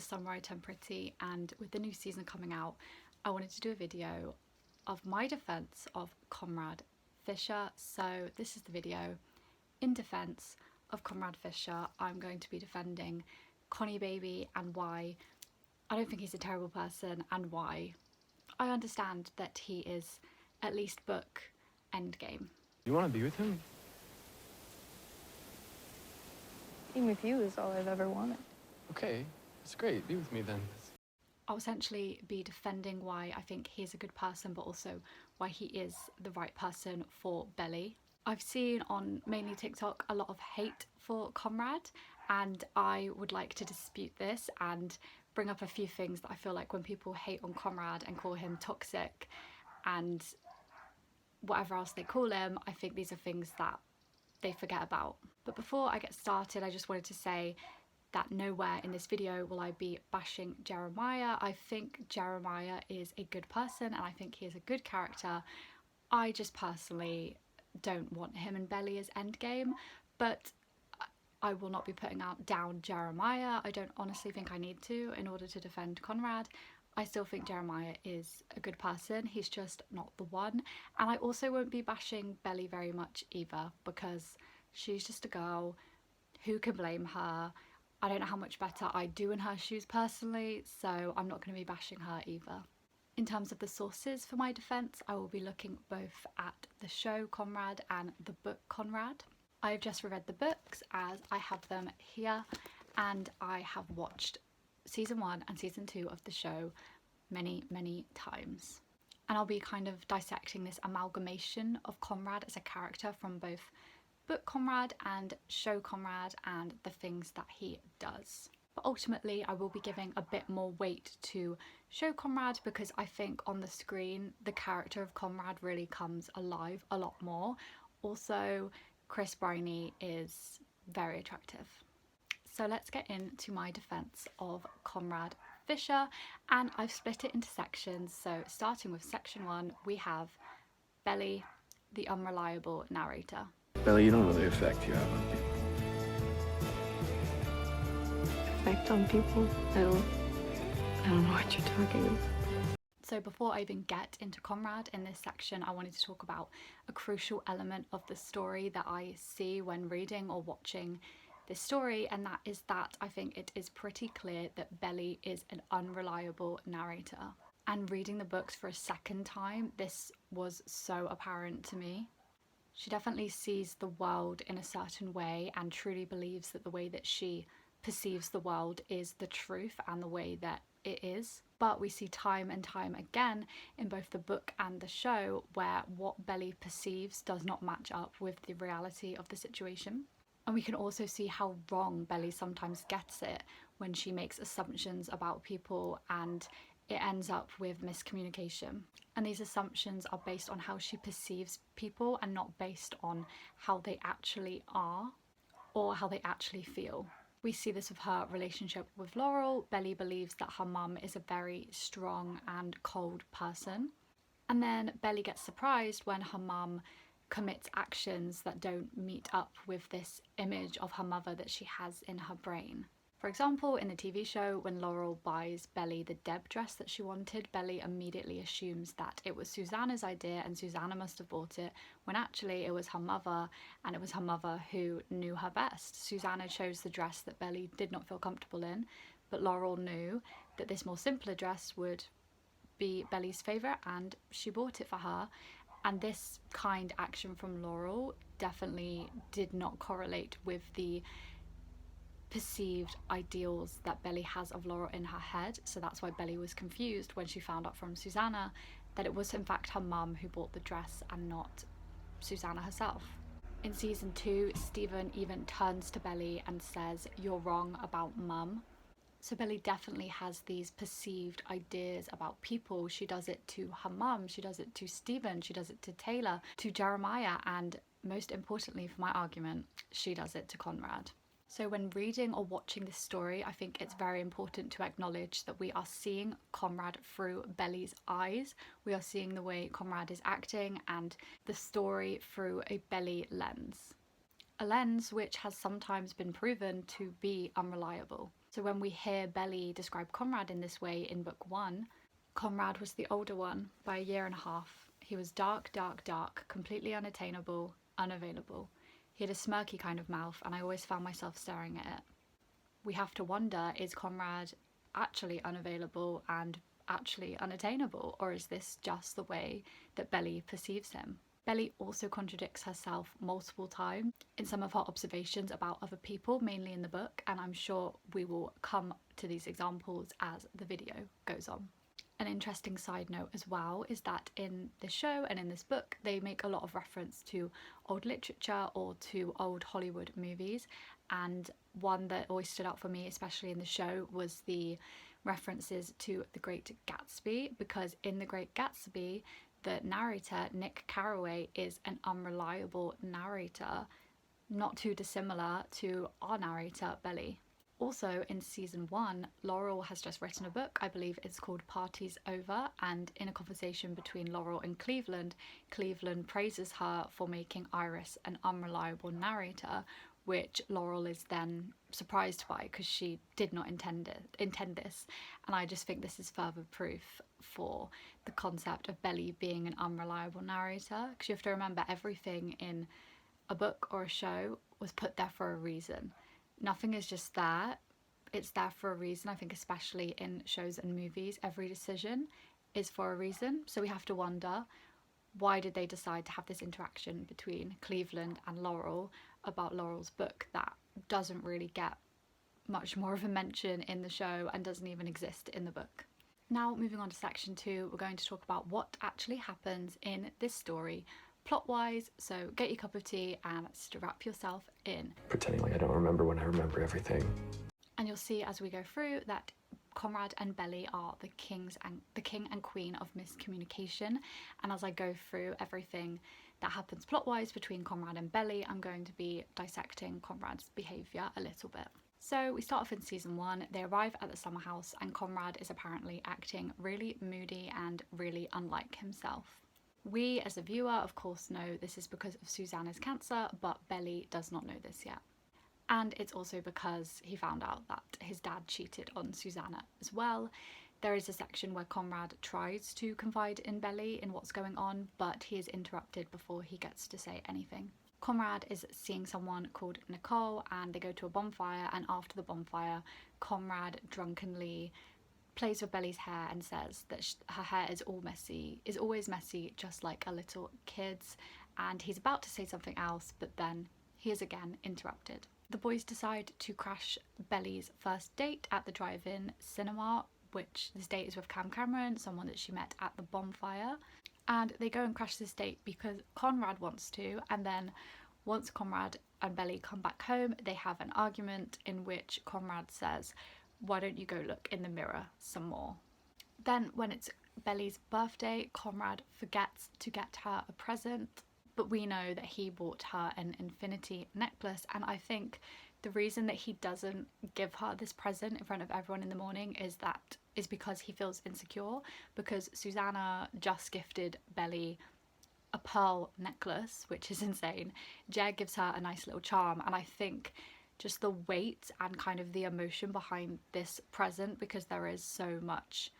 Samurai Temperity, and with the new season coming out, I wanted to do a video of my defense of Conrad Fisher. So this is the video. In defense of Conrad Fisher, I'm going to be defending Connie baby and why I don't think he's a terrible person, and why I understand that he is at least book endgame. You want to be with him? Being with you is all I've ever wanted. Okay, that's great. Be with me then. I'll essentially be defending why I think he's a good person, but also why he is the right person for Belly. I've seen on mainly TikTok a lot of hate for Conrad, and I would like to dispute this and bring up a few things that I feel like when people hate on Conrad and call him toxic and whatever else they call him, I think these are things that they forget about. But before I get started, I just wanted to say that nowhere in this video will I be bashing Jeremiah. I think Jeremiah is a good person and I think he is a good character. I just personally don't want him and Belly as endgame, but I will not be putting down Jeremiah. I don't honestly think I need to in order to defend Conrad. I still think Jeremiah is a good person, he's just not the one. And I also won't be bashing Belly very much either, because she's just a girl. Who can blame her? I don't know how much better I do in her shoes personally, so I'm not going to be bashing her either. In terms of the sources for my defence, I will be looking both at the show Conrad and the book Conrad. I've just reread the books as I have them here, and I have watched season 1 and season 2 of the show many times. And I'll be kind of dissecting this amalgamation of Conrad as a character from both book Conrad and show Conrad and the things that he does. But ultimately I will be giving a bit more weight to show Conrad because I think on the screen the character of Conrad really comes alive a lot more. Also, Chris Briney is very attractive. So let's get into my defense of Conrad Fisher, and I've split it into sections. So starting with section 1, we have Belly, the unreliable narrator. Belly, you don't know the effect you have on people. Effect on people? I don't know what you're talking about. So before I even get into Conrad in this section, I wanted to talk about a crucial element of the story that I see when reading or watching this story, and that is that I think it is pretty clear that Belly is an unreliable narrator. And reading the books for a second time, this was so apparent to me. She definitely sees the world in a certain way and truly believes that the way that she perceives the world is the truth and the way that it is. But we see time and time again in both the book and the show where what Belly perceives does not match up with the reality of the situation. And we can also see how wrong Belly sometimes gets it when she makes assumptions about people and it ends up with miscommunication. And these assumptions are based on how she perceives people and not based on how they actually are or how they actually feel. We see this with her relationship with Laurel. Belly believes that her mum is a very strong and cold person. And then Belly gets surprised when her mum commits actions that don't meet up with this image of her mother that she has in her brain. For example, in the TV show, when Laurel buys Belly the Deb dress that she wanted, Belly immediately assumes that it was Susanna's idea and Susanna must have bought it, when actually it was her mother, and it was her mother who knew her best. Susanna chose the dress that Belly did not feel comfortable in, but Laurel knew that this more simpler dress would be Belly's favourite and she bought it for her. And this kind action from Laurel definitely did not correlate with the perceived ideals that Belly has of Laurel in her head. So that's why Belly was confused when she found out from Susanna that it was in fact her mum who bought the dress and not Susanna herself. In season 2, Stephen even turns to Belly and says, "You're wrong about mum." So Belly definitely has these perceived ideas about people. She does it to her mum, she does it to Stephen, she does it to Taylor, to Jeremiah, and most importantly for my argument, she does it to Conrad. So when reading or watching this story, I think it's very important to acknowledge that we are seeing Conrad through Belly's eyes. We are seeing the way Conrad is acting and the story through a Belly lens. A lens which has sometimes been proven to be unreliable. So when we hear Belly describe Conrad in this way in book 1, Conrad was the older one by a year and a half. He was dark, dark, dark, completely unattainable, unavailable. He had a smirky kind of mouth, and I always found myself staring at it. We have to wonder, is Conrad actually unavailable and actually unattainable, or is this just the way that Belly perceives him? Belly also contradicts herself multiple times in some of her observations about other people, mainly in the book, and I'm sure we will come to these examples as the video goes on. An interesting side note as well is that in this show and in this book they make a lot of reference to old literature or to old Hollywood movies, and one that always stood out for me, especially in the show, was the references to The Great Gatsby, because in The Great Gatsby the narrator, Nick Carraway, is an unreliable narrator, not too dissimilar to our narrator Belly. Also in season 1, Laurel has just written a book, I believe it's called Party's Over, and in a conversation between Laurel and Cleveland, Cleveland praises her for making Iris an unreliable narrator, which Laurel is then surprised by because she did not intend this. And I just think this is further proof for the concept of Belly being an unreliable narrator, because you have to remember everything in a book or a show was put there for a reason. Nothing is just there, it's there for a reason. I think especially in shows and movies, every decision is for a reason. So we have to wonder, why did they decide to have this interaction between Cleveland and Laurel about Laurel's book that doesn't really get much more of a mention in the show and doesn't even exist in the book. Now moving on to section 2, we're going to talk about what actually happens in this story plot-wise, so get your cup of tea and strap yourself in. Pretending like I don't remember when I remember everything. And you'll see as we go through that Conrad and Belly are the king and queen of miscommunication, and as I go through everything that happens plot-wise between Conrad and Belly, I'm going to be dissecting Conrad's behaviour a little bit. So we start off in season 1, they arrive at the summer house and Conrad is apparently acting really moody and really unlike himself. We as a viewer of course know this is because of Susanna's cancer, but Belly does not know this yet. And it's also because he found out that his dad cheated on Susanna as well. There is a section where Conrad tries to confide in Belly in what's going on, but he is interrupted before he gets to say anything. Conrad is seeing someone called Nicole and they go to a bonfire, and after the bonfire Conrad drunkenly plays with Belly's hair and says that her hair is always messy, just like a little kid's, and he's about to say something else, but then he is again interrupted. The boys decide to crash Belly's first date at the drive-in cinema, which this date is with Cam Cameron, someone that she met at the bonfire, and they go and crash this date because Conrad wants to, and then once Conrad and Belly come back home they have an argument in which Conrad says, "Why don't you go look in the mirror some more?" Then when it's Belly's birthday, Conrad forgets to get her a present, but we know that he bought her an infinity necklace, and I think the reason that he doesn't give her this present in front of everyone in the morning is because he feels insecure, because Susanna just gifted Belly a pearl necklace, which is insane. Jed gives her a nice little charm, and I think just the weight and kind of the emotion behind this present, because there is so much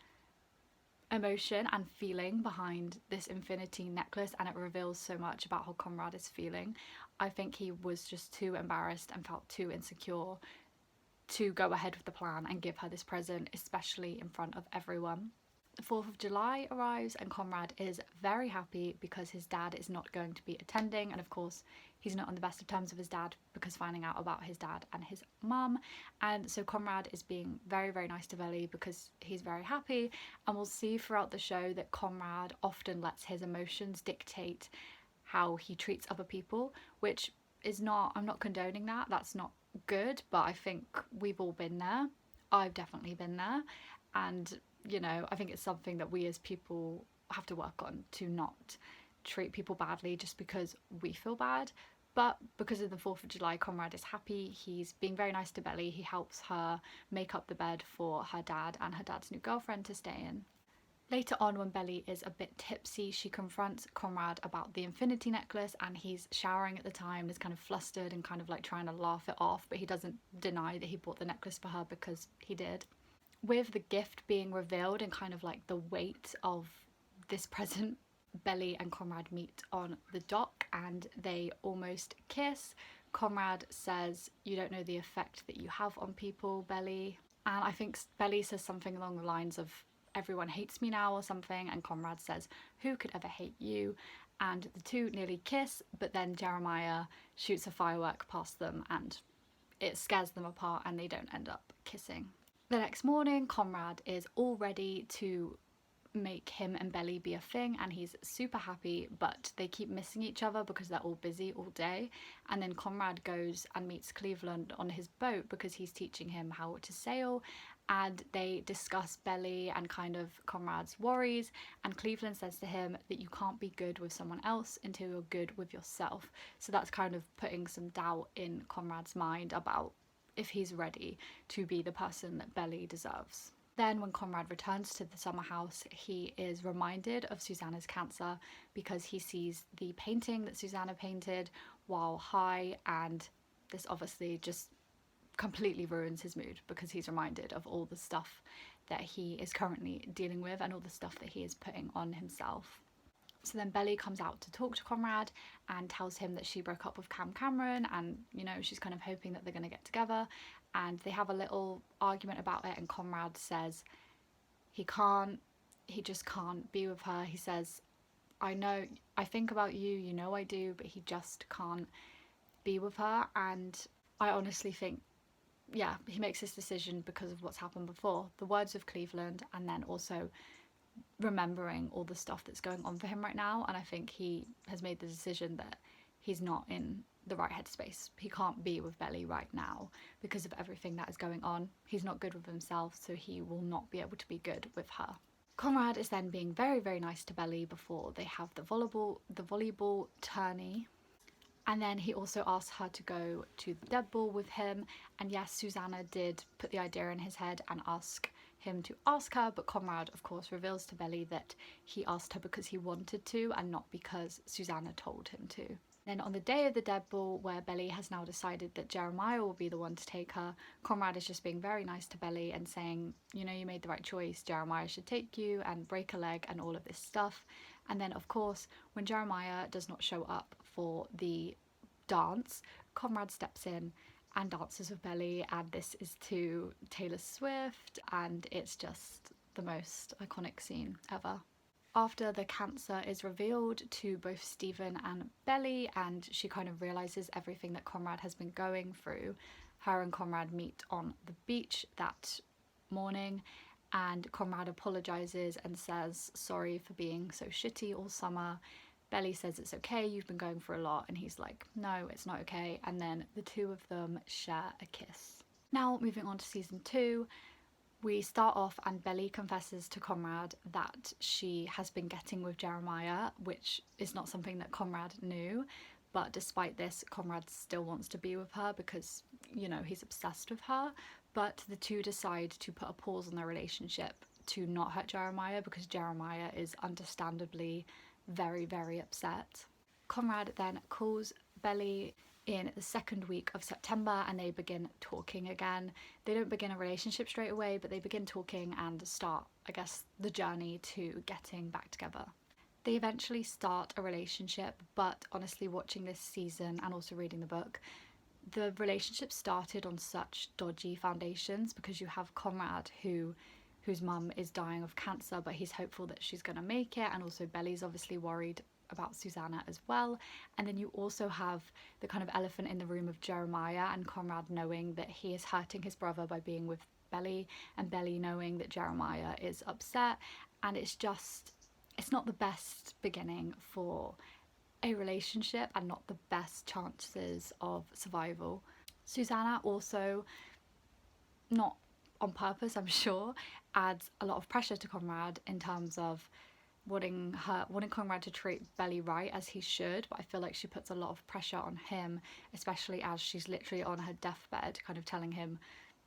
emotion and feeling behind this infinity necklace and it reveals so much about how Conrad is feeling. I think he was just too embarrassed and felt too insecure to go ahead with the plan and give her this present, especially in front of everyone. The 4th of July arrives and Conrad is very happy because his dad is not going to be attending, and of course he's not on the best of terms with his dad because finding out about his dad and his mum, and so Conrad is being very, very nice to Belly because he's very happy, and we'll see throughout the show that Conrad often lets his emotions dictate how he treats other people, which is not, I'm not condoning that, that's not good, but I think we've all been there. I've definitely been there, and you know, I think it's something that we as people have to work on, to not treat people badly just because we feel bad. But because of the 4th of July, Conrad is happy, he's being very nice to Belly, he helps her make up the bed for her dad and her dad's new girlfriend to stay in. Later on, when Belly is a bit tipsy, she confronts Conrad about the infinity necklace, and he's showering at the time, is kind of flustered and kind of like trying to laugh it off, but he doesn't deny that he bought the necklace for her because he did. With the gift being revealed and kind of like the weight of this present, Belly and Conrad meet on the dock and they almost kiss. Conrad says, "You don't know the effect that you have on people, Belly." And I think Belly says something along the lines of, "Everyone hates me now," or something, and Conrad says, "Who could ever hate you?" And the two nearly kiss, but then Jeremiah shoots a firework past them and it scares them apart and they don't end up kissing. The next morning, Conrad is all ready to make him and Belly be a thing, and he's super happy, but they keep missing each other because they're all busy all day. And then Conrad goes and meets Cleveland on his boat because he's teaching him how to sail, and they discuss Belly and kind of Conrad's worries, and Cleveland says to him that you can't be good with someone else until you're good with yourself. So that's kind of putting some doubt in Conrad's mind about if he's ready to be the person that Belly deserves. Then when Conrad returns to the summer house, he is reminded of Susanna's cancer because he sees the painting that Susanna painted while high, and this obviously just completely ruins his mood because he's reminded of all the stuff that he is currently dealing with and all the stuff that he is putting on himself. So then Belly comes out to talk to Conrad and tells him that she broke up with Cameron, and she's kind of hoping that they're going to get together, and they have a little argument about it, and Conrad says he just can't be with her. He says, "I know, I think about you, I do, but he just can't be with her." And I honestly think, yeah, he makes this decision because of what's happened before, the words of Cleveland, and then also remembering all the stuff that's going on for him right now. And I think he has made the decision that he's not in the right headspace. He can't be with Belly right now because of everything that is going on. He's not good with himself, so he will not be able to be good with her. Conrad is then being very, very nice to Belly before they have the volleyball tourney. And then he also asked her to go to the dead ball with him. And yes, Susanna did put the idea in his head and ask him to ask her, but Conrad of course reveals to Belly that he asked her because he wanted to and not because Susanna told him to. Then on the day of the dead ball, where Belly has now decided that Jeremiah will be the one to take her, Conrad is just being very nice to Belly and saying, you made the right choice, Jeremiah should take you, and break a leg and all of this stuff. And then of course, when Jeremiah does not show up for the dance, Conrad steps in and dances with Belly, and this is to Taylor Swift, and it's just the most iconic scene ever. After the cancer is revealed to both Stephen and Belly, and she kind of realizes everything that Conrad has been going through, her and Conrad meet on the beach that morning, and Conrad apologizes and says sorry for being so shitty all summer. Belly says it's okay, you've been going through a lot, and he's like, no, it's not okay, and then the two of them share a kiss. Now moving on to season 2, we start off and Belly confesses to Conrad that she has been getting with Jeremiah, which is not something that Conrad knew, but despite this, Conrad still wants to be with her because, he's obsessed with her. But the two decide to put a pause on their relationship to not hurt Jeremiah because Jeremiah is understandably very, very upset. Conrad then calls Belly in the second week of September and they begin talking again. They don't begin a relationship straight away, but they begin talking and start, the journey to getting back together. They eventually start a relationship, but honestly, watching this season and also reading the book, the relationship started on such dodgy foundations because you have Conrad whose mum is dying of cancer, but he's hopeful that she's going to make it, and also Belly's obviously worried about Susanna as well. And then you also have the kind of elephant in the room of Jeremiah and Conrad knowing that he is hurting his brother by being with Belly, and Belly knowing that Jeremiah is upset, and it's not the best beginning for a relationship and not the best chances of survival. Susanna also, not on purpose I'm sure, adds a lot of pressure to Conrad in terms of wanting Conrad to treat Belly right as he should, but I feel like she puts a lot of pressure on him, especially as she's literally on her deathbed kind of telling him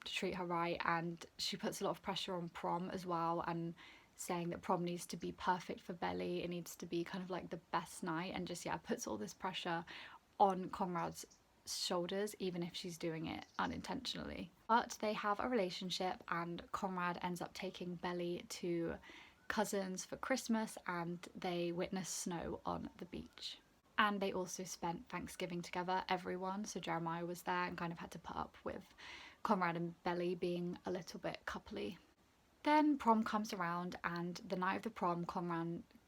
to treat her right, and she puts a lot of pressure on Prom as well and saying that prom needs to be perfect for Belly, it needs to be kind of like the best night, and just, yeah, puts all this pressure on Conrad's shoulders, even if she's doing it unintentionally. But they have a relationship, and Conrad ends up taking Belly to cousins for Christmas, and they witness snow on the beach. And they also spent Thanksgiving together, everyone. So Jeremiah was there and kind of had to put up with Conrad and Belly being a little bit coupley. Then prom comes around, and the night of the prom,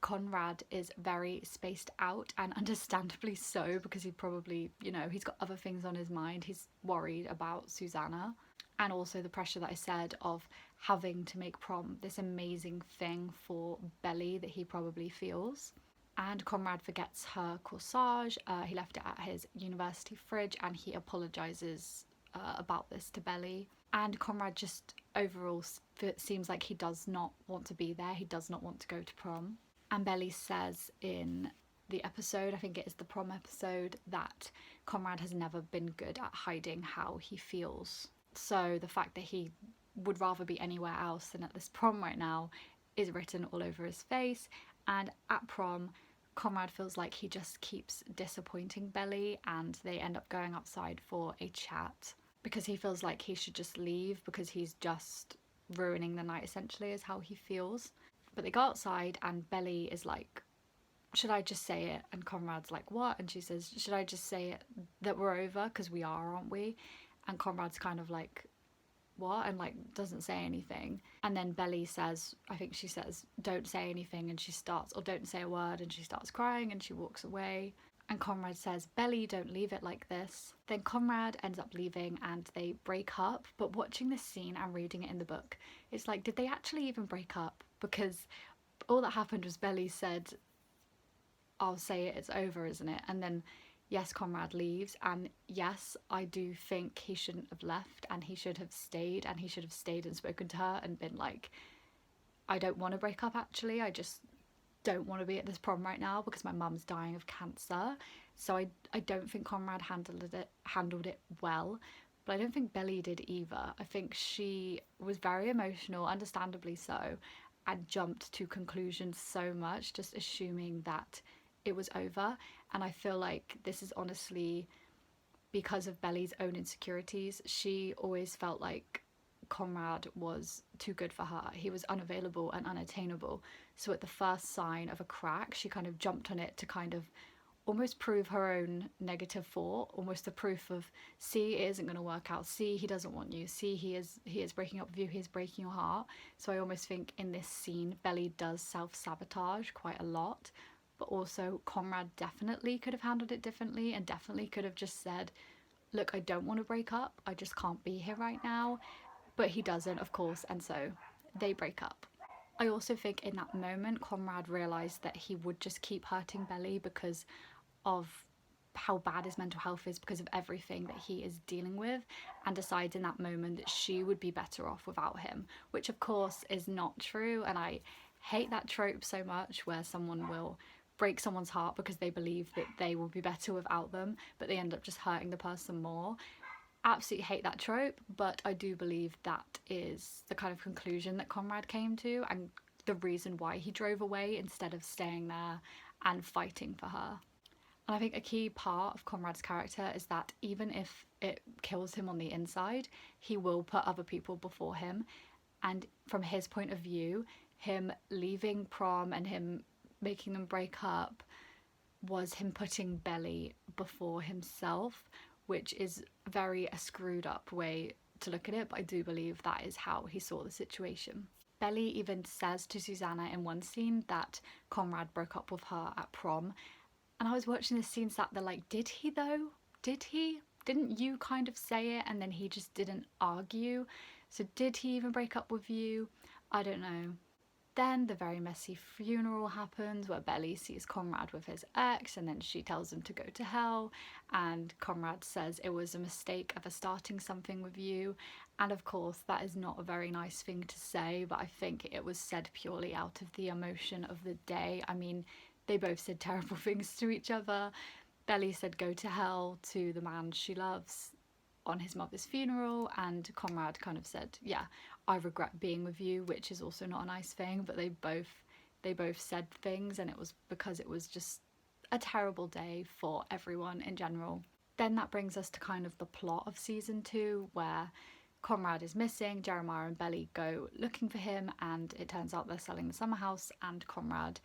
Conrad is very spaced out, and understandably so, because he probably, he's got other things on his mind. He's worried about Susanna, and also the pressure that I said of having to make prom this amazing thing for Belly that he probably feels. And Conrad forgets her corsage. He left it at his university fridge, and he apologises about this to Belly. And Conrad just overall seems like he does not want to be there. He does not want to go to prom. And Belly says in the episode, I think it is the prom episode, that Conrad has never been good at hiding how he feels. So the fact that he would rather be anywhere else than at this prom right now is written all over his face. And at prom, Conrad feels like he just keeps disappointing Belly, and they end up going outside for a chat because he feels like he should just leave because he's just ruining the night, essentially, is how he feels. But they go outside, and Belly is like, should I just say it? And Conrad's like, what? And she says, should I just say it that we're over? Because we are, aren't we? And Conrad's kind of like, what? And like doesn't say anything. And then Belly says, I think she says, don't say anything, and she starts, or don't say a word, and she starts crying, and she walks away. And Conrad says, Belly, don't leave it like this. Then Conrad ends up leaving, and they break up. But watching this scene and reading it in the book, it's like, did they actually even break up? Because all that happened was Belly said, I'll say it, it's over, isn't it? And then yes, Conrad leaves, and yes, I do think he shouldn't have left, and he should have stayed, and he should have stayed and spoken to her and been like, I don't want to break up, actually, I just don't want to be at this prom right now because my mum's dying of cancer. So I don't think Conrad handled it well, but I don't think Belly did either. I think she was very emotional, understandably so, and jumped to conclusions so much, just assuming that it was over. And I feel like this is honestly because of Belly's own insecurities. She always felt like Conrad was too good for her. He was unavailable and unattainable. So at the first sign of a crack, she kind of jumped on it to kind of almost prove her own negative thought, almost the proof of, see, it isn't going to work out, see, he doesn't want you, see, he is breaking up with you, he is breaking your heart. So I almost think in this scene, Belly does self-sabotage quite a lot, but also Conrad definitely could have handled it differently, and definitely could have just said, look, I don't want to break up, I just can't be here right now. But he doesn't, of course, and so they break up. I also think in that moment, Conrad realised that he would just keep hurting Belly because of how bad his mental health is, because of everything that he is dealing with, and decides in that moment that she would be better off without him, which of course is not true. And I hate that trope so much, where someone will break someone's heart because they believe that they will be better without them, but they end up just hurting the person more. Absolutely hate that trope, but I do believe that is the kind of conclusion that Conrad came to, and the reason why he drove away instead of staying there and fighting for her. And I think a key part of Conrad's character is that even if it kills him on the inside, he will put other people before him. And from his point of view, him leaving prom and him making them break up was him putting Belly before himself, which is very a screwed up way to look at it, but I do believe that is how he saw the situation. Belly even says to Susanna in one scene that Conrad broke up with her at prom, and I was watching this scene sat there like, did he though? Did he? Didn't you kind of say it and then he just didn't argue? So did he even break up with you? I don't know. Then the very messy funeral happens, where Belly sees Conrad with his ex, and then she tells him to go to hell, and Conrad says it was a mistake ever starting something with you. And of course that is not a very nice thing to say, but I think it was said purely out of the emotion of the day. I mean, they both said terrible things to each other. Belly said go to hell to the man she loves. on his mother's funeral, and Conrad kind of said, yeah, I regret being with you, which is also not a nice thing, but they both said things, and it was because it was just a terrible day for everyone in general. Then that brings us to kind of the plot of season 2, where Conrad is missing, Jeremiah and Belly go looking for him, and it turns out they're selling the summer house, and Conrad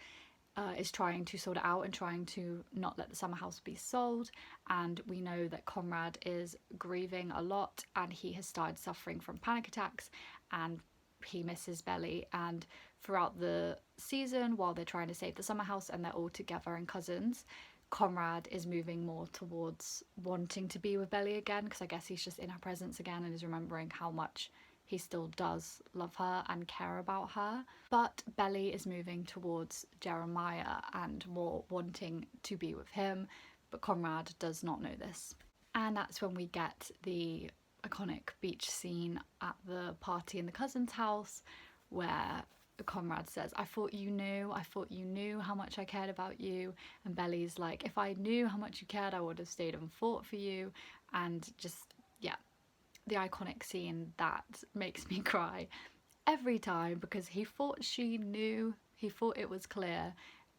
is trying to sort it out and trying to not let the summer house be sold. And we know that Conrad is grieving a lot, and he has started suffering from panic attacks, and he misses Belly. And throughout the season, while they're trying to save the summer house and they're all together and cousins, Conrad is moving more towards wanting to be with Belly again, because I guess he's just in her presence again and is remembering how much he still does love her and care about her. But Belly is moving towards Jeremiah and more wanting to be with him, but Conrad does not know this. And that's when we get the iconic beach scene at the party in the cousin's house, where Conrad says, I thought you knew how much I cared about you. And Belly's like, if I knew how much you cared, I would have stayed and fought for you. And just, yeah, the iconic scene that makes me cry every time, because he thought she knew, he thought it was clear,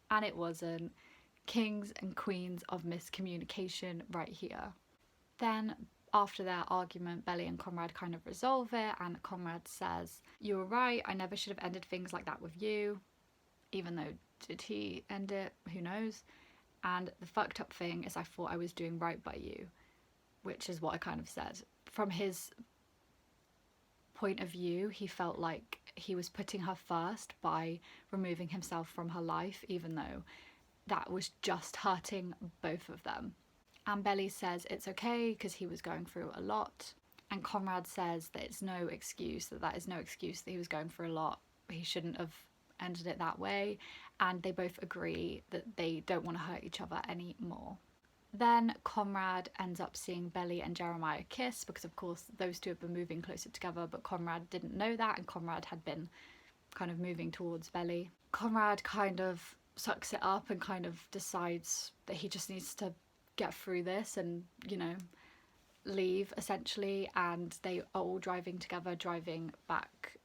and it wasn't. Kings and queens of miscommunication right here. Then after their argument, Belly and Conrad kind of resolve it, and Conrad says, you were right, I never should have ended things like that with you. Even though, did he end it? Who knows? And the fucked up thing is I thought I was doing right by you, which is what I kind of said. From his point of view, he felt like he was putting her first by removing himself from her life, even though that was just hurting both of them. And Belly says it's okay because he was going through a lot. And Conrad says that it's no excuse, that is no excuse that he was going through a lot. He shouldn't have ended it that way. And they both agree that they don't want to hurt each other anymore. Then Conrad ends up seeing Belly and Jeremiah kiss, because of course those two have been moving closer together, but Conrad didn't know that, and Conrad had been kind of moving towards Belly. Conrad kind of sucks it up and kind of decides that he just needs to get through this and, you know, leave essentially. And they are all driving together, driving back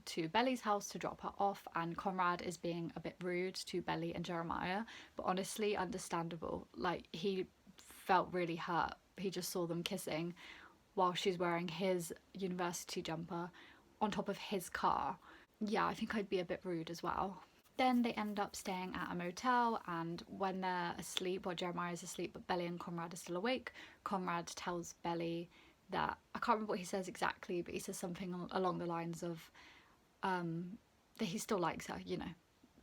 to Belly's house to drop her off, and Conrad is being a bit rude to Belly and Jeremiah, but honestly understandable. Like, he felt really hurt. He just saw them kissing while she's wearing his university jumper on top of his car. Yeah, I think I'd be a bit rude as well. Then they end up staying at a motel, and when they're asleep, or Jeremiah's asleep but Belly and Conrad are still awake, Conrad tells Belly that, I can't remember what he says exactly, but he says something along the lines of that he still likes her, you know,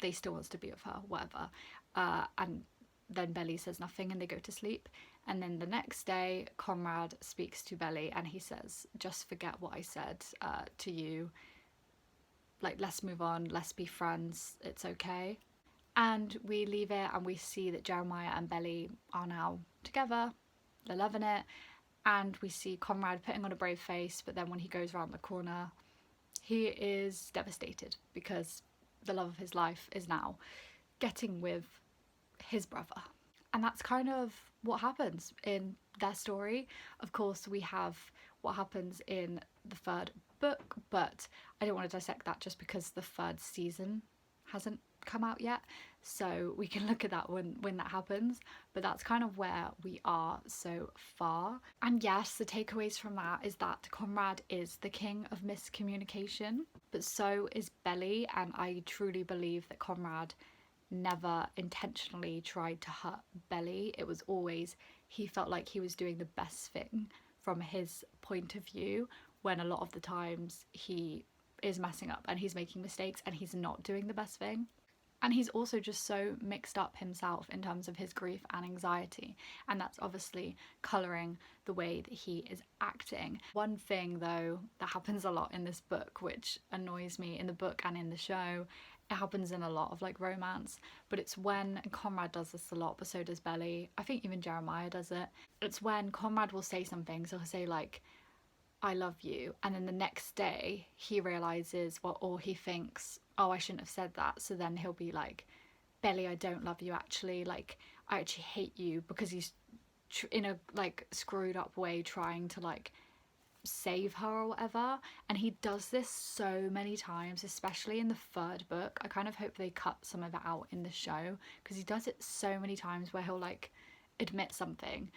they still wants to be with her, whatever. And then Belly says nothing and they go to sleep. And then the next day, Conrad speaks to Belly and he says, just forget what I said to you. Like, let's move on, let's be friends, it's okay. And we leave it and we see that Jeremiah and Belly are now together, they're loving it. And we see Conrad putting on a brave face, but then when he goes around the corner, he is devastated because the love of his life is now getting with his brother. And that's kind of what happens in their story. Of course, we have what happens in the third book, but I don't want to dissect that just because the third season hasn't come out yet, so we can look at that when that happens. But that's kind of where we are so far. And yes, the takeaways from that is that Conrad is the king of miscommunication, but so is Belly, and I truly believe that Conrad never intentionally tried to hurt Belly. It was always, he felt like he was doing the best thing from his point of view, when a lot of the times he is messing up and he's making mistakes and he's not doing the best thing. And he's also just so mixed up himself in terms of his grief and anxiety, and that's obviously colouring the way that he is acting. One thing though that happens a lot in this book, which annoys me in the book and in the show, it happens in a lot of like romance, but it's when, and Conrad does this a lot, but so does Belly, I think even Jeremiah does it, it's when Conrad will say something, so he'll say like, I love you, and then the next day he realises, well, or he thinks, oh, I shouldn't have said that, so then he'll be like, Belly, I don't love you actually, like I actually hate you, because he's in a like screwed up way trying to like save her or whatever, and he does this so many times, especially in the third book. I kind of hope they cut some of it out in the show, because he does it so many times where he'll like admit something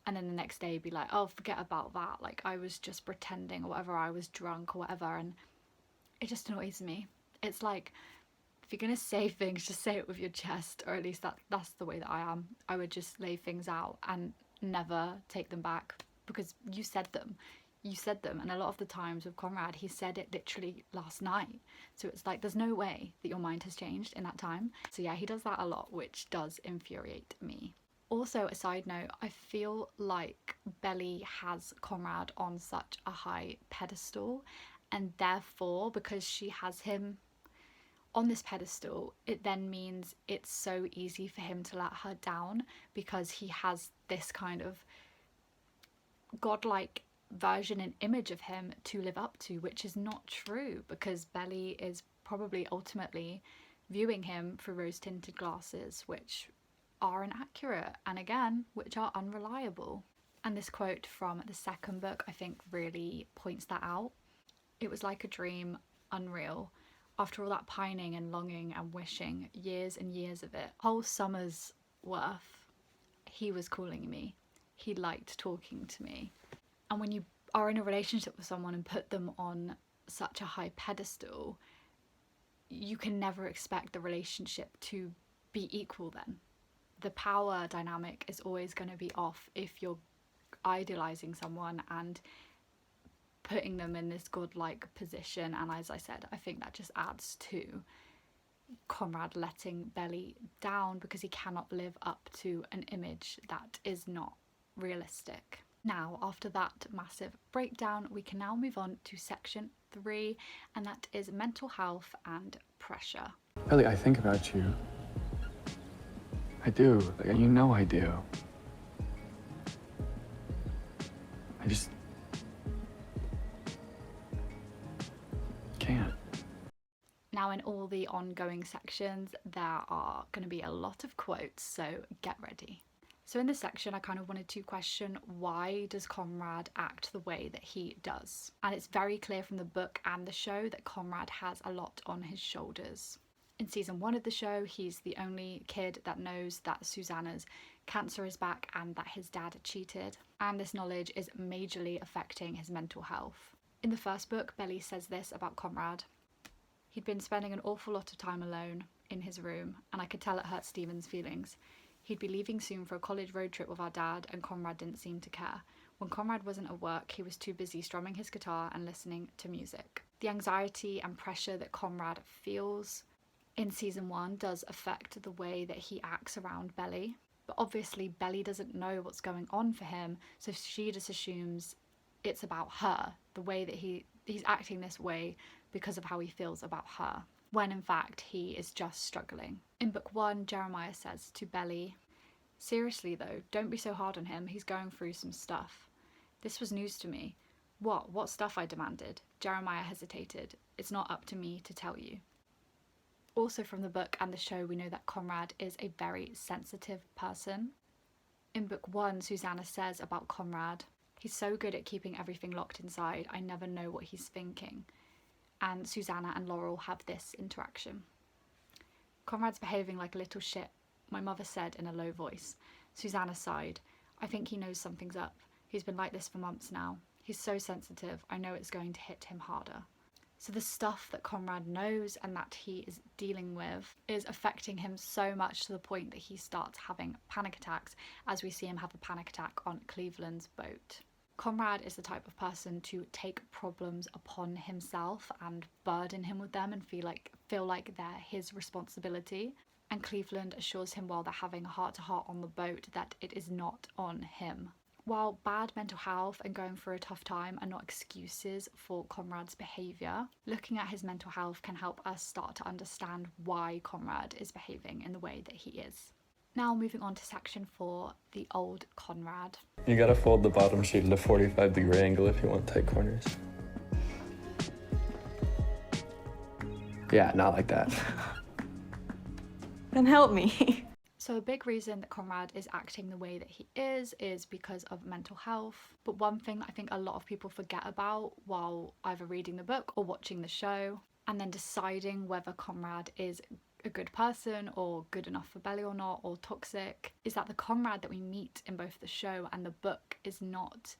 and then the next day be like, oh, forget about that, like I was just pretending or whatever, I was drunk or whatever, and it just annoys me. It's like, if you're gonna say things, just say it with your chest, or at least that's the way that I am. I would just lay things out and never take them back, because you said them. And a lot of the times with Conrad, he said it literally last night, so it's like there's no way that your mind has changed in that time. So yeah, he does that a lot, which does infuriate me. Also, a side note, I feel like Belly has Conrad on such a high pedestal, and therefore, because she has him on this pedestal, it then means it's so easy for him to let her down, because he has this kind of godlike version and image of him to live up to, which is not true, because Belly is probably ultimately viewing him through rose-tinted glasses, which are inaccurate, and again, which are unreliable. And this quote from the second book, I think, really points that out. It was like a dream, unreal. After all that pining and longing and wishing, years and years of it, whole summers worth, he was calling me. He liked talking to me. And when you are in a relationship with someone and put them on such a high pedestal, you can never expect the relationship to be equal then. The power dynamic is always going to be off if you're idolizing someone and putting them in this godlike position. And as I said, I think that just adds to Conrad letting Belly down, because he cannot live up to an image that is not realistic. Now, after that massive breakdown, we can now move on to section 3, and that is mental health and pressure. Really, I think about you. I do. Like, you know I do. I just can't. Now, in all the ongoing sections, there are going to be a lot of quotes, so get ready. So in this section, I kind of wanted to question, why does Conrad act the way that he does? And it's very clear from the book and the show that Conrad has a lot on his shoulders. In season 1 of the show, he's the only kid that knows that Susanna's cancer is back and that his dad cheated, and this knowledge is majorly affecting his mental health. In the first book, Belly says this about Conrad. He'd been spending an awful lot of time alone in his room, and I could tell it hurt Stephen's feelings. He'd be leaving soon for a college road trip with our dad, and Conrad didn't seem to care. When Conrad wasn't at work, he was too busy strumming his guitar and listening to music. The anxiety and pressure that Conrad feels in season 1 does affect the way that he acts around Belly. But obviously Belly doesn't know what's going on for him, so she just assumes it's about her, the way that he's acting this way because of how he feels about her, when in fact he is just struggling. In book 1, Jeremiah says to Belly, "Seriously though, don't be so hard on him, he's going through some stuff." This was news to me. What stuff? I demanded. Jeremiah hesitated. "It's not up to me to tell you." Also from the book and the show, we know that Conrad is a very sensitive person. In book 1, Susanna says about Conrad, "He's so good at keeping everything locked inside, I never know what he's thinking." And Susanna and Laurel have this interaction. "Conrad's behaving like a little shit," my mother said in a low voice. Susanna sighed. "I think he knows something's up. He's been like this for months now. He's so sensitive, I know it's going to hit him harder." So the stuff that Conrad knows and that he is dealing with is affecting him so much to the point that he starts having panic attacks, as we see him have a panic attack on Cleveland's boat. Conrad is the type of person to take problems upon himself and burden him with them and feel like they're his responsibility. And Cleveland assures him while they're having a heart-to-heart on the boat that it is not on him. While bad mental health and going through a tough time are not excuses for Conrad's behaviour, looking at his mental health can help us start to understand why Conrad is behaving in the way that he is. Now moving on to section 4, the old Conrad. You gotta fold the bottom sheet at a 45-degree angle if you want tight corners. Yeah, not like that. Then help me. So a big reason that Conrad is acting the way that he is because of mental health. But one thing that I think a lot of people forget about while either reading the book or watching the show, and then deciding whether Conrad is a good person or good enough for Belly or not, or toxic, is that the Conrad that we meet in both the show and the book is not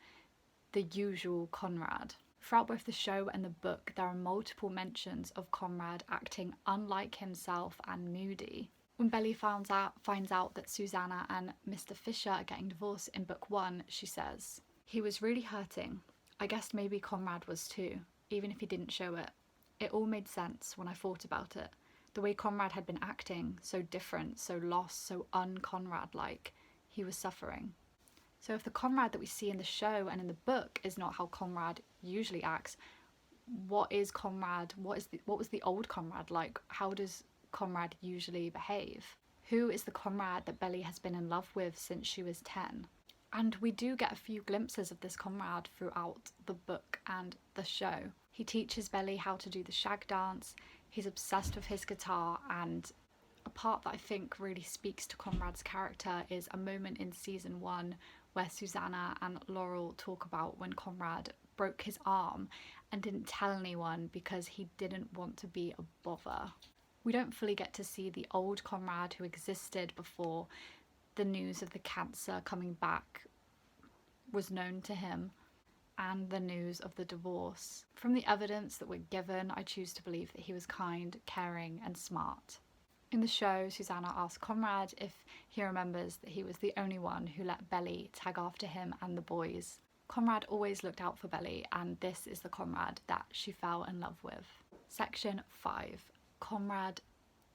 the usual Conrad. Throughout both the show and the book, there are multiple mentions of Conrad acting unlike himself and moody. When Belly finds out that Susanna and Mr. Fisher are getting divorced in book 1, she says, "He was really hurting. I guess maybe Conrad was too, even if he didn't show it. It all made sense when I thought about it. The way Conrad had been acting, so different, so lost, so un-Conrad-like, he was suffering." So if the Conrad that we see in the show and in the book is not how Conrad usually acts, what is Conrad? What was the old Conrad like? How does Conrad usually behave? Who is the Conrad that Belly has been in love with since she was 10? And we do get a few glimpses of this Conrad throughout the book and the show. He teaches Belly how to do the shag dance, he's obsessed with his guitar, and a part that I think really speaks to Conrad's character is a moment in season 1 where Susanna and Laurel talk about when Conrad broke his arm and didn't tell anyone because he didn't want to be a bother. We don't fully get to see the old Conrad who existed before the news of the cancer coming back was known to him, and the news of the divorce. From the evidence that we're given, I choose to believe that he was kind, caring, and smart. In the show, Susanna asks Conrad if he remembers that he was the only one who let Belly tag after him and the boys. Conrad always looked out for Belly, and this is the Conrad that she fell in love with. Section 5. Conrad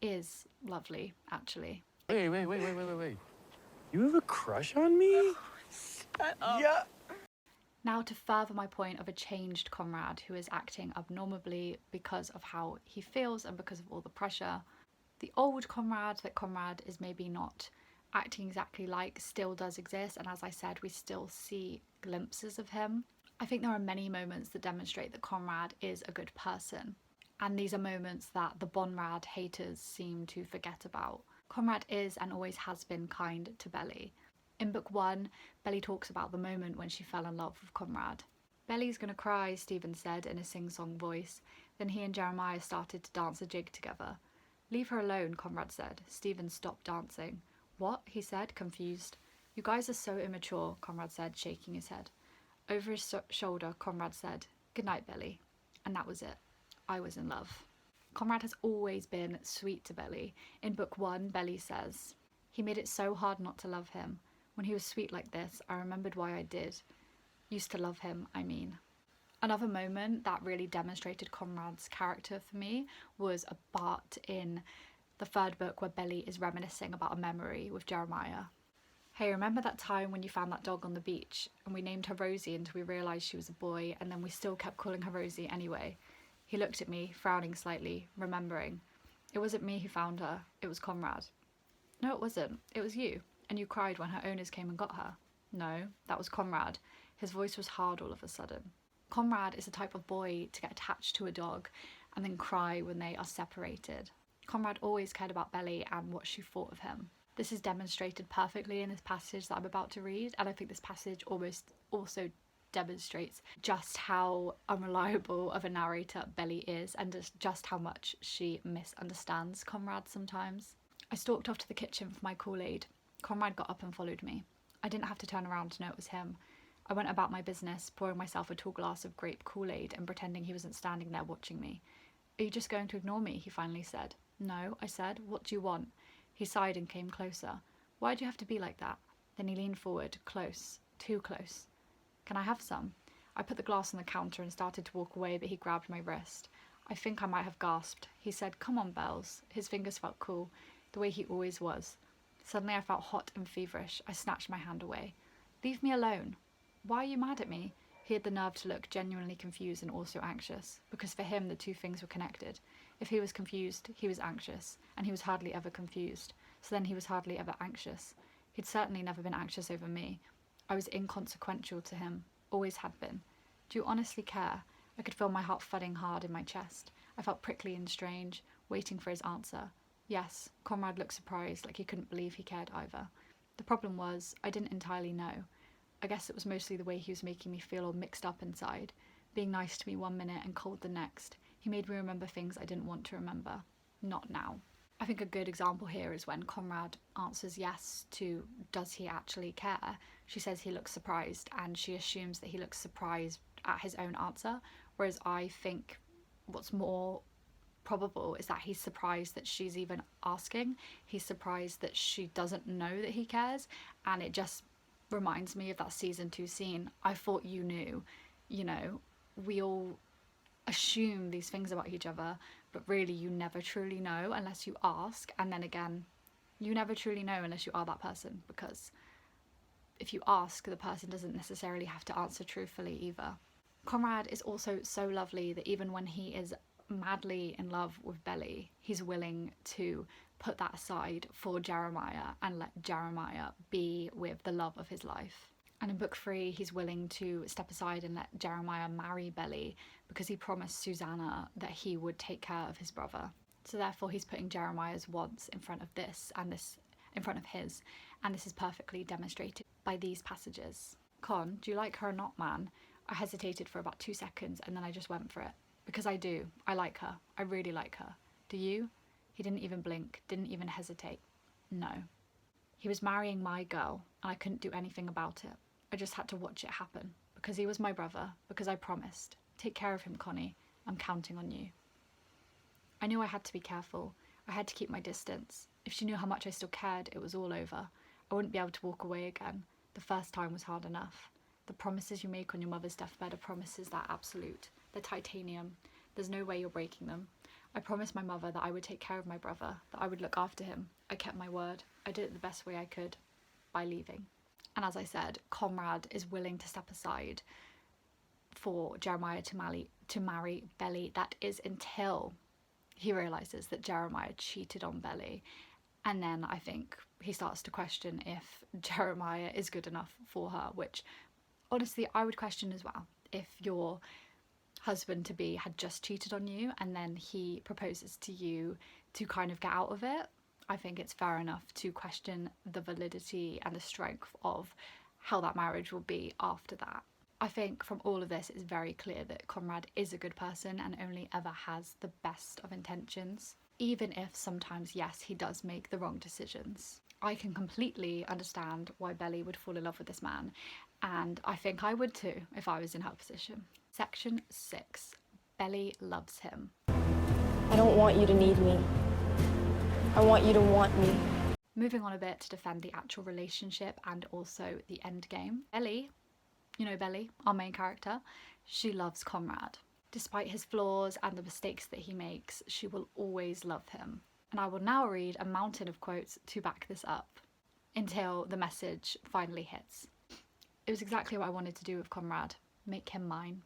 is lovely, actually. Wait. You have a crush on me? Shut up. Yeah. Now to further my point of a changed Conrad who is acting abnormally because of how he feels and because of all the pressure. The old Conrad that Conrad is maybe not acting exactly like still does exist, and as I said, we still see glimpses of him. I think there are many moments that demonstrate that Conrad is a good person, and these are moments that the Bonrad haters seem to forget about. Conrad is and always has been kind to Belly. In book 1, Belly talks about the moment when she fell in love with Conrad. "Belly's gonna cry," Stephen said in a sing-song voice. Then he and Jeremiah started to dance a jig together. "Leave her alone," Conrad said. Stephen stopped dancing. "What?" he said, confused. "You guys are so immature," Conrad said, shaking his head. Over his shoulder, Conrad said, "Good night, Belly." And that was it. I was in love. Conrad has always been sweet to Belly. In book 1, Belly says, "He made it so hard not to love him. When he was sweet like this, I remembered why I did. Used to love him, I mean." Another moment that really demonstrated Conrad's character for me was a part in the 3rd book where Belly is reminiscing about a memory with Jeremiah. "Hey, remember that time when you found that dog on the beach and we named her Rosie until we realised she was a boy, and then we still kept calling her Rosie anyway?" He looked at me, frowning slightly, remembering. "It wasn't me who found her, it was Conrad." "No, it wasn't. It was you. And you cried when her owners came and got her." "No, that was Conrad." His voice was hard all of a sudden. Conrad is the type of boy to get attached to a dog and then cry when they are separated. Conrad always cared about Belly and what she thought of him. This is demonstrated perfectly in this passage that I'm about to read, and I think this passage almost also demonstrates just how unreliable of a narrator Belly is, and just how much she misunderstands Conrad sometimes. I stalked off to the kitchen for my Kool-Aid. Conrad got up and followed me. I didn't have to turn around to know it was him. I went about my business, pouring myself a tall glass of grape Kool-Aid and pretending he wasn't standing there watching me. "Are you just going to ignore me?" he finally said. "No," I said. "What do you want?" He sighed and came closer. "Why do you have to be like that?" Then he leaned forward, close, too close. "Can I have some?" I put the glass on the counter and started to walk away, but he grabbed my wrist. I think I might have gasped. He said, "Come on, Bells." His fingers felt cool, the way he always was. Suddenly I felt hot and feverish. I snatched my hand away. "Leave me alone." "Why are you mad at me?" He had the nerve to look genuinely confused and also anxious, because for him the two things were connected. If he was confused, he was anxious, and he was hardly ever confused, so then he was hardly ever anxious. He'd certainly never been anxious over me. I was inconsequential to him, always had been. "Do you honestly care?" I could feel my heart thudding hard in my chest. I felt prickly and strange, waiting for his answer. Yes, Conrad looked surprised, like he couldn't believe he cared either. The problem was, I didn't entirely know. I guess it was mostly the way he was making me feel all mixed up inside. Being nice to me one minute and cold the next. He made me remember things I didn't want to remember. Not now. I think a good example here is when Conrad answers yes to does he actually care. She says he looks surprised, and she assumes that he looks surprised at his own answer, whereas I think what's more probable is that he's surprised that she's even asking. He's surprised that she doesn't know that he cares, and it just reminds me of that season 2 scene. I thought you knew. You know, we all assume these things about each other, but really you never truly know unless you ask. And then again, you never truly know unless you are that person, because if you ask, the person doesn't necessarily have to answer truthfully either. Conrad is also so lovely that even when he is madly in love with Belly, he's willing to put that aside for Jeremiah and let Jeremiah be with the love of his life. And in book 3, he's willing to step aside and let Jeremiah marry Belly because he promised Susanna that he would take care of his brother. So therefore he's putting Jeremiah's wants in front of this and this in front of his, and this is perfectly demonstrated by these passages. Con, do you like her or not, man? I hesitated for about 2 seconds and then I just went for it. Because I do. I like her. I really like her. Do you? He didn't even blink, didn't even hesitate. No. He was marrying my girl, and I couldn't do anything about it. I just had to watch it happen. Because he was my brother. Because I promised. Take care of him, Connie. I'm counting on you. I knew I had to be careful. I had to keep my distance. If she knew how much I still cared, it was all over. I wouldn't be able to walk away again. The first time was hard enough. The promises you make on your mother's deathbed are promises that are absolute. They're titanium. There's no way you're breaking them. I promised my mother that I would take care of my brother, that I would look after him. I kept my word. I did it the best way I could, by leaving. And as I said, Conrad is willing to step aside for Jeremiah to marry Belly. That is until he realises that Jeremiah cheated on Belly. And then I think he starts to question if Jeremiah is good enough for her, which honestly I would question as well. If your husband-to-be had just cheated on you and then he proposes to you to kind of get out of it, I think it's fair enough to question the validity and the strength of how that marriage will be after that. I think from all of this it's very clear that Conrad is a good person and only ever has the best of intentions, even if sometimes, yes, he does make the wrong decisions. I can completely understand why Belly would fall in love with this man, and I think I would too if I was in her position. Section 6. Belly loves him. I don't want you to need me. I want you to want me. Moving on a bit to defend the actual relationship and also the end game. Belly, you know Belly, our main character, she loves Conrad. Despite his flaws and the mistakes that he makes, she will always love him. And I will now read a mountain of quotes to back this up until the message finally hits. It was exactly what I wanted to do with Conrad, make him mine.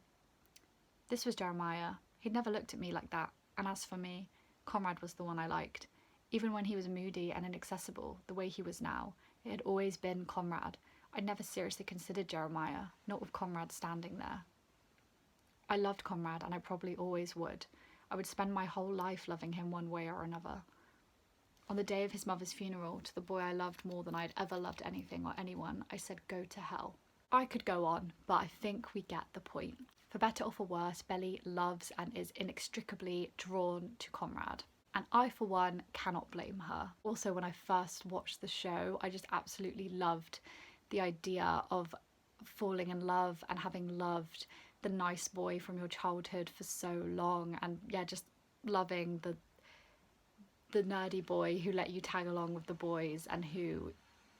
This was Jeremiah. He'd never looked at me like that, and as for me, Conrad was the one I liked. Even when he was moody and inaccessible, the way he was now, it had always been Conrad. I'd never seriously considered Jeremiah, not with Conrad standing there. I loved Conrad, and I probably always would. I would spend my whole life loving him one way or another. On the day of his mother's funeral, to the boy I loved more than I'd ever loved anything or anyone, I said, go to hell. I could go on, but I think we get the point. For better or for worse, Belly loves and is inextricably drawn to Conrad. And I, for one, cannot blame her. Also, when I first watched the show, I just absolutely loved the idea of falling in love and having loved the nice boy from your childhood for so long, and yeah, just loving the nerdy boy who let you tag along with the boys and who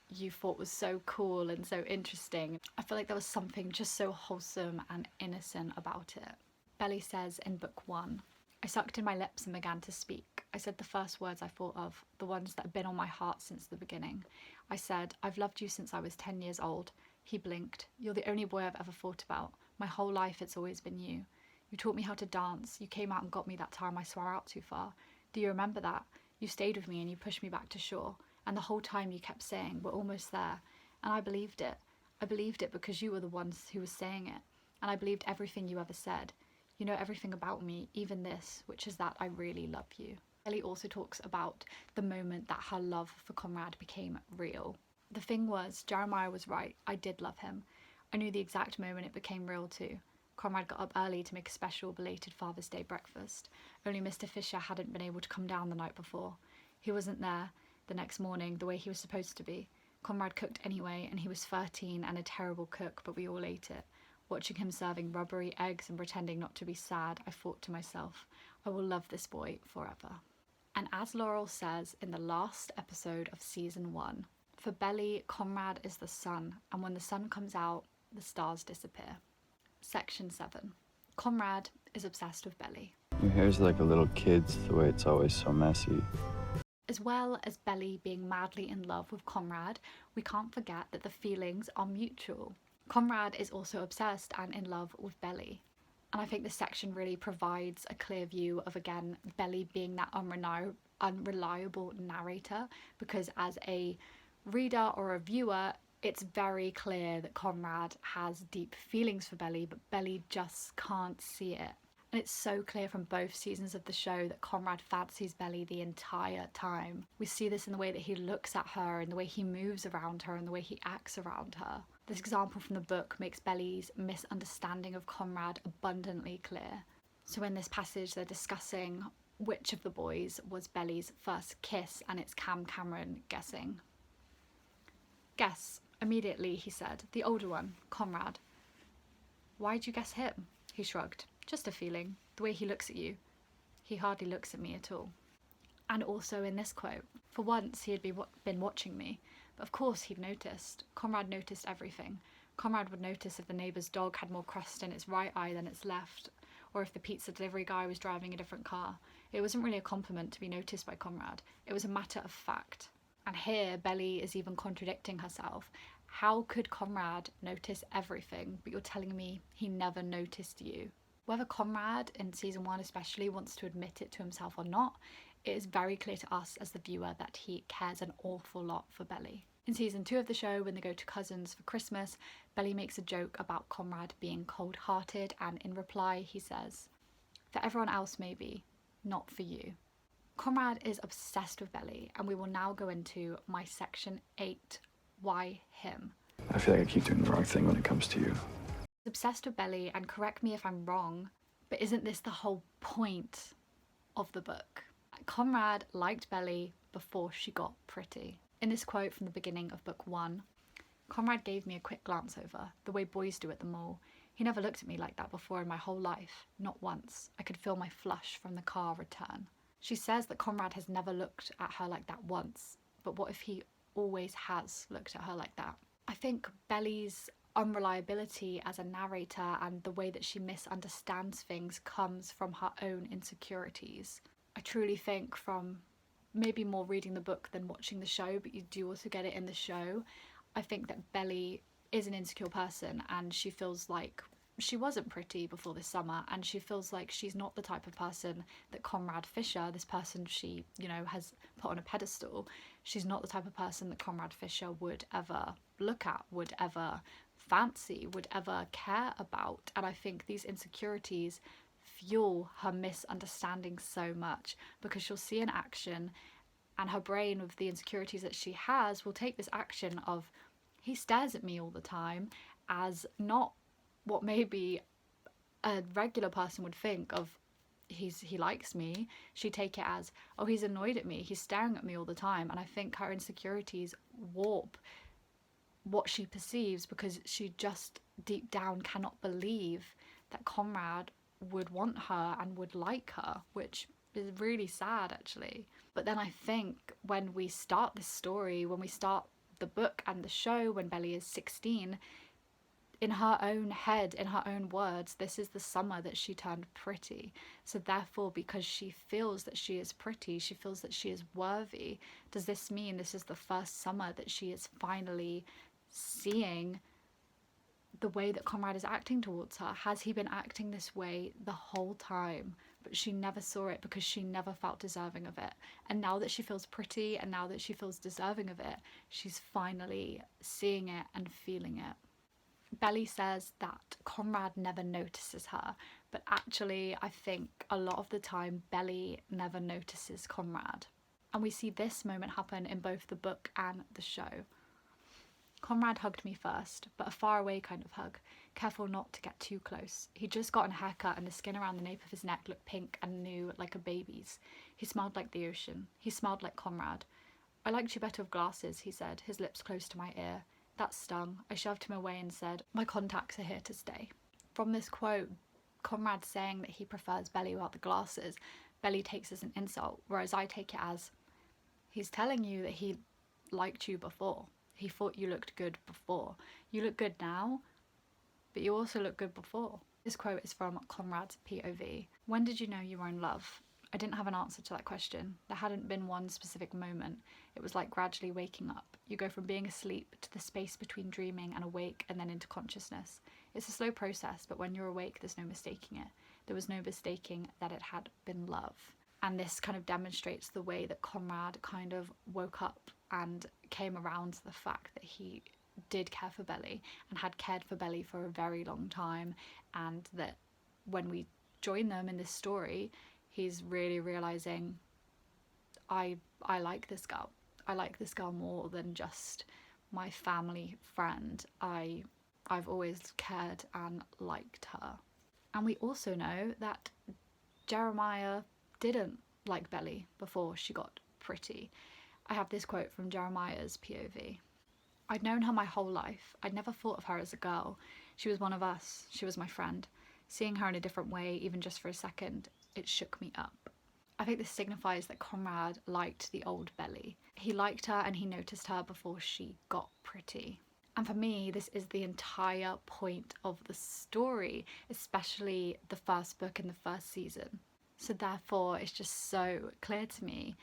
you thought was so cool and so interesting. I feel like there was something just so wholesome and innocent about it. Belly says in book 1, I sucked in my lips and began to speak. I said the first words I thought of, the ones that had been on my heart since the beginning. I said, I've loved you since I was 10 years old. He blinked. You're the only boy I've ever thought about. My whole life it's always been you. You taught me how to dance. You came out and got me that time I swore out too far. Do you remember that? You stayed with me and you pushed me back to shore. And the whole time you kept saying, we're almost there. And I believed it. I believed it because you were the ones who were saying it. And I believed everything you ever said. You know everything about me, even this, which is that I really love you. Belly also talks about the moment that her love for Conrad became real. The thing was, Jeremiah was right, I did love him. I knew the exact moment it became real too. Conrad got up early to make a special belated Father's Day breakfast. Only Mr. Fisher hadn't been able to come down the night before. He wasn't there the next morning the way he was supposed to be. Conrad cooked anyway, and he was 13 and a terrible cook, but we all ate it. Watching him serving rubbery eggs and pretending not to be sad, I thought to myself, I will love this boy forever. And as Laurel says in the last episode of season 1, for Belly, Conrad is the sun, and when the sun comes out, the stars disappear. Section 7. Conrad is obsessed with Belly. Your hair's like a little kid's, the way it's always so messy. As well as Belly being madly in love with Conrad, we can't forget that the feelings are mutual. Conrad is also obsessed and in love with Belly. And I think this section really provides a clear view of, again, Belly being that unreliable narrator, because as a reader or a viewer, it's very clear that Conrad has deep feelings for Belly, but Belly just can't see it. And it's so clear from both seasons of the show that Conrad fancies Belly the entire time. We see this in the way that he looks at her, and the way he moves around her, and the way he acts around her. This example from the book makes Belly's misunderstanding of Conrad abundantly clear. So in this passage, they're discussing which of the boys was Belly's first kiss, and it's Cameron guessing. Guess. Immediately, he said. The older one, Conrad. Why'd you guess him? He shrugged. Just a feeling. The way he looks at you. He hardly looks at me at all. And also in this quote, for once he had been watching me, but of course he'd noticed. Conrad noticed everything. Conrad would notice if the neighbour's dog had more crust in its right eye than its left, or if the pizza delivery guy was driving a different car. It wasn't really a compliment to be noticed by Conrad. It was a matter of fact. And here, Belly is even contradicting herself. How could Conrad notice everything, but you're telling me he never noticed you? Whether Conrad, in season 1 especially, wants to admit it to himself or not, it is very clear to us as the viewer that he cares an awful lot for Belly. In season 2 of the show, when they go to Cousins for Christmas, Belly makes a joke about Conrad being cold-hearted, and in reply he says, for everyone else maybe, not for you. Conrad is obsessed with Belly, and we will now go into my section 8, why him? I feel like I keep doing the wrong thing when it comes to you. He's obsessed with Belly, and correct me if I'm wrong, but isn't this the whole point of the book? Conrad liked Belly before she got pretty. In this quote from the beginning of book 1, Conrad gave me a quick glance over, the way boys do at the mall. He never looked at me like that before in my whole life, not once. I could feel my flush from the car return. She says that Conrad has never looked at her like that once, but what if he always has looked at her like that? I think Belly's unreliability as a narrator and the way that she misunderstands things comes from her own insecurities. I truly think, from maybe more reading the book than watching the show, but you do also get it in the show, I think that Belly is an insecure person, and she feels like she wasn't pretty before this summer, and she feels like she's not the type of person that Conrad Fisher, this person she, has put on a pedestal, she's not the type of person that Conrad Fisher would ever look at, would ever fancy, would ever care about. And I think these insecurities fuel her misunderstanding so much, because she'll see an action and her brain, with the insecurities that she has, will take this action of, he stares at me all the time, as not what maybe a regular person would think of, he likes me. She'd take it as, oh, he's annoyed at me, he's staring at me all the time. And I think her insecurities warp what she perceives, because she just deep down cannot believe that Conrad would want her and would like her, which is really sad actually. But then I think when we start this story, when we start the book and the show, when Belly is 16, in her own head, in her own words, this is the summer that she turned pretty. So therefore, because she feels that she is pretty, she feels that she is worthy, does this mean this is the first summer that she is finally seeing the way that Conrad is acting towards her? Has he been acting this way the whole time? But she never saw it because she never felt deserving of it. And now that she feels pretty, and now that she feels deserving of it, she's finally seeing it and feeling it. Belly says that Conrad never notices her, but actually I think a lot of the time Belly never notices Conrad. And we see this moment happen in both the book and the show. Conrad hugged me first, but a far away kind of hug, careful not to get too close. He'd just gotten a haircut and the skin around the nape of his neck looked pink and new like a baby's. He smelled like the ocean. He smelled like Conrad. I liked you better with glasses, he said, his lips close to my ear. That stung. I shoved him away and said, my contacts are here to stay. From this quote, Conrad saying that he prefers Belly without the glasses, Belly takes as an insult, whereas I take it as, he's telling you that he liked you before. He thought you looked good before. You look good now, but you also look good before. This quote is from Conrad's POV. When did you know you were in love? I didn't have an answer to that question. There hadn't been one specific moment. It was like gradually waking up. You go from being asleep to the space between dreaming and awake and then into consciousness. It's a slow process, but when you're awake, there's no mistaking it. There was no mistaking that it had been love. And this kind of demonstrates the way that Conrad kind of woke up and came around to the fact that he did care for Belly and had cared for Belly for a very long time, and that when we join them in this story, he's really realizing, I like this girl. I like this girl more than just my family friend. I've always cared and liked her. And we also know that Jeremiah didn't like Belly before she got pretty. I have this quote from Jeremiah's POV. I'd known her my whole life. I'd never thought of her as a girl. She was one of us. She was my friend. Seeing her in a different way, even just for a second, it shook me up. I think this signifies that Conrad liked the old Belly. He liked her and he noticed her before she got pretty. And for me, this is the entire point of the story, especially the first book in the first season. So therefore, it's just so clear to me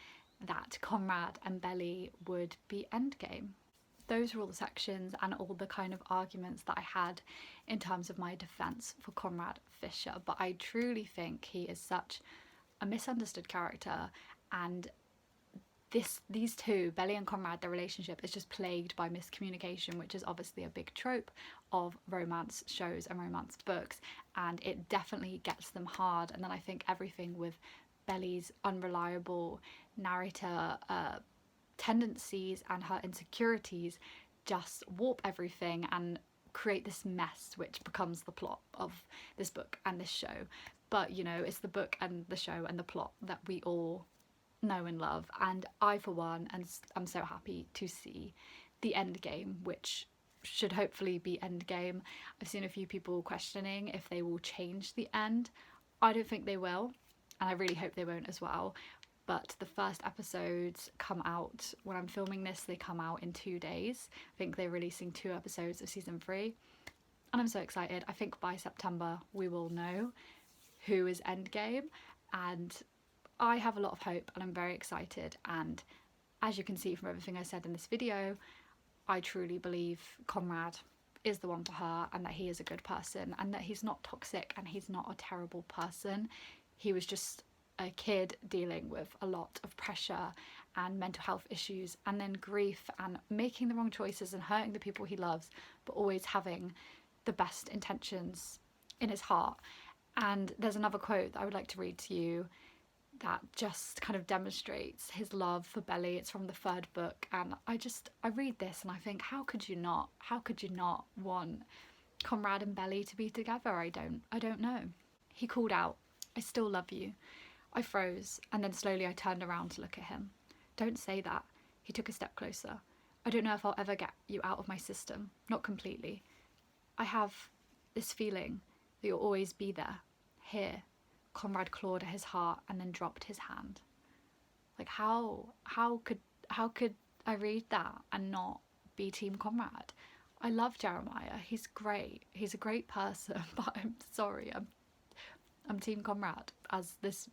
that Conrad and Belly would be endgame. Those are all the sections and all the kind of arguments that I had in terms of my defence for Conrad Fisher, but I truly think he is such a misunderstood character, and these two, Belly and Conrad, their relationship is just plagued by miscommunication, which is obviously a big trope of romance shows and romance books, and it definitely gets them hard. And then I think everything with Belly's unreliable narrator tendencies and her insecurities just warp everything and create this mess which becomes the plot of this book and this show. But you know, it's the book and the show and the plot that we all know and love, and I for one am so happy to see the end game, which should hopefully be end game. I've seen a few people questioning if they will change the end. I don't think they will, and I really hope they won't as well. But the first episodes come out when I'm filming this. They come out in 2 days. I think they're releasing 2 episodes of season 3, and I'm so excited. I think by September we will know who is endgame, and I have a lot of hope and I'm very excited. And as you can see from everything I said in this video, I truly believe Conrad is the one for her, and that he is a good person, and that he's not toxic and he's not a terrible person. He was just a kid dealing with a lot of pressure and mental health issues, and then grief, and making the wrong choices and hurting the people he loves, but always having the best intentions in his heart. And there's another quote that I would like to read to you that just kind of demonstrates his love for Belly. It's from the 3rd book, and I read this and I think, how could you not want Conrad and Belly to be together? I don't know. He called out, I still love you. I froze, and then slowly I turned around to look at him. Don't say that. He took a step closer. I don't know if I'll ever get you out of my system. Not completely. I have this feeling that you'll always be there. Here. Conrad clawed at his heart and then dropped his hand. Like, how could I read that and not be Team Conrad? I love Jeremiah. He's great. He's a great person, but I'm sorry. I'm Team Conrad. As this,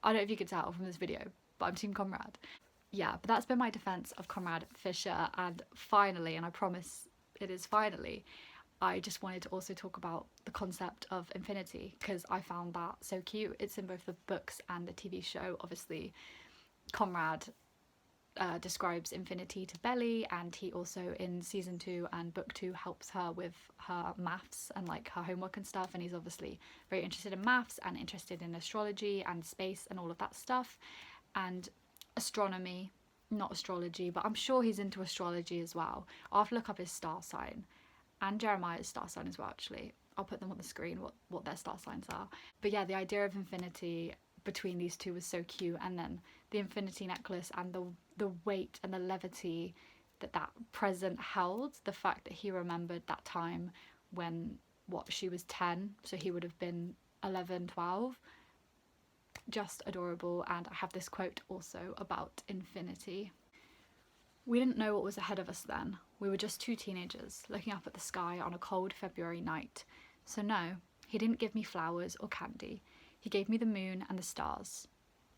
I don't know if you could tell from this video, but I'm Team Conrad. Yeah, but that's been my defense of Conrad Fisher. And finally, and I promise it is finally, I just wanted to also talk about the concept of infinity, because I found that so cute. It's in both the books and the TV show. Obviously, Conrad describes infinity to Belly, and he also in season 2 and book 2 helps her with her maths and like her homework and stuff, and he's obviously very interested in maths and interested in astrology and space and all of that stuff, and astronomy, not astrology, but I'm sure he's into astrology as well. I'll have to look up his star sign and Jeremiah's star sign as well. Actually, I'll put them on the screen what their star signs are. But yeah, the idea of infinity between these two was so cute, and then the infinity necklace and the weight and the levity that present held, the fact that he remembered that time when she was 10, so he would have been 11, 12. Just adorable. And I have this quote also about infinity. We didn't know what was ahead of us then. We were just two teenagers looking up at the sky on a cold February night. So no, he didn't give me flowers or candy. He gave me the moon and the stars.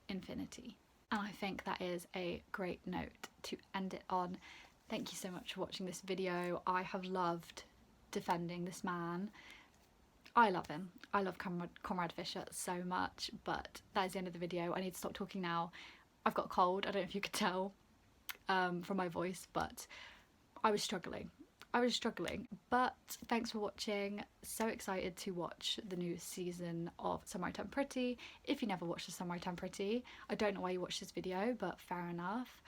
Infinity. And I think that is a great note to end it on. Thank you so much for watching this video. I have loved defending this man. I love him. I love Conrad Fisher so much, but that is the end of the video. I need to stop talking now. I've got a cold. I don't know if you could tell from my voice, but I was struggling. But thanks for watching. So excited to watch the new season of Somewhere I Turn Pretty. If you never watched the Somewhere I Turn Pretty, I don't know why you watched this video, but fair enough.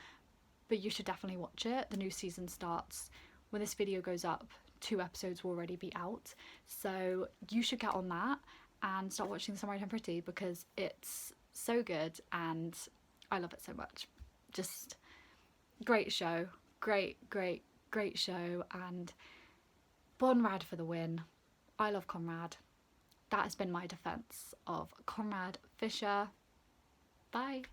But you should definitely watch it. The new season starts when this video goes up. 2 episodes will already be out, so you should get on that and start watching the Somewhere I Turn Pretty, because it's so good and I love it so much. Just great show, great show, and Bonrad for the win. I love Conrad. That has been my defense of Conrad Fisher. Bye.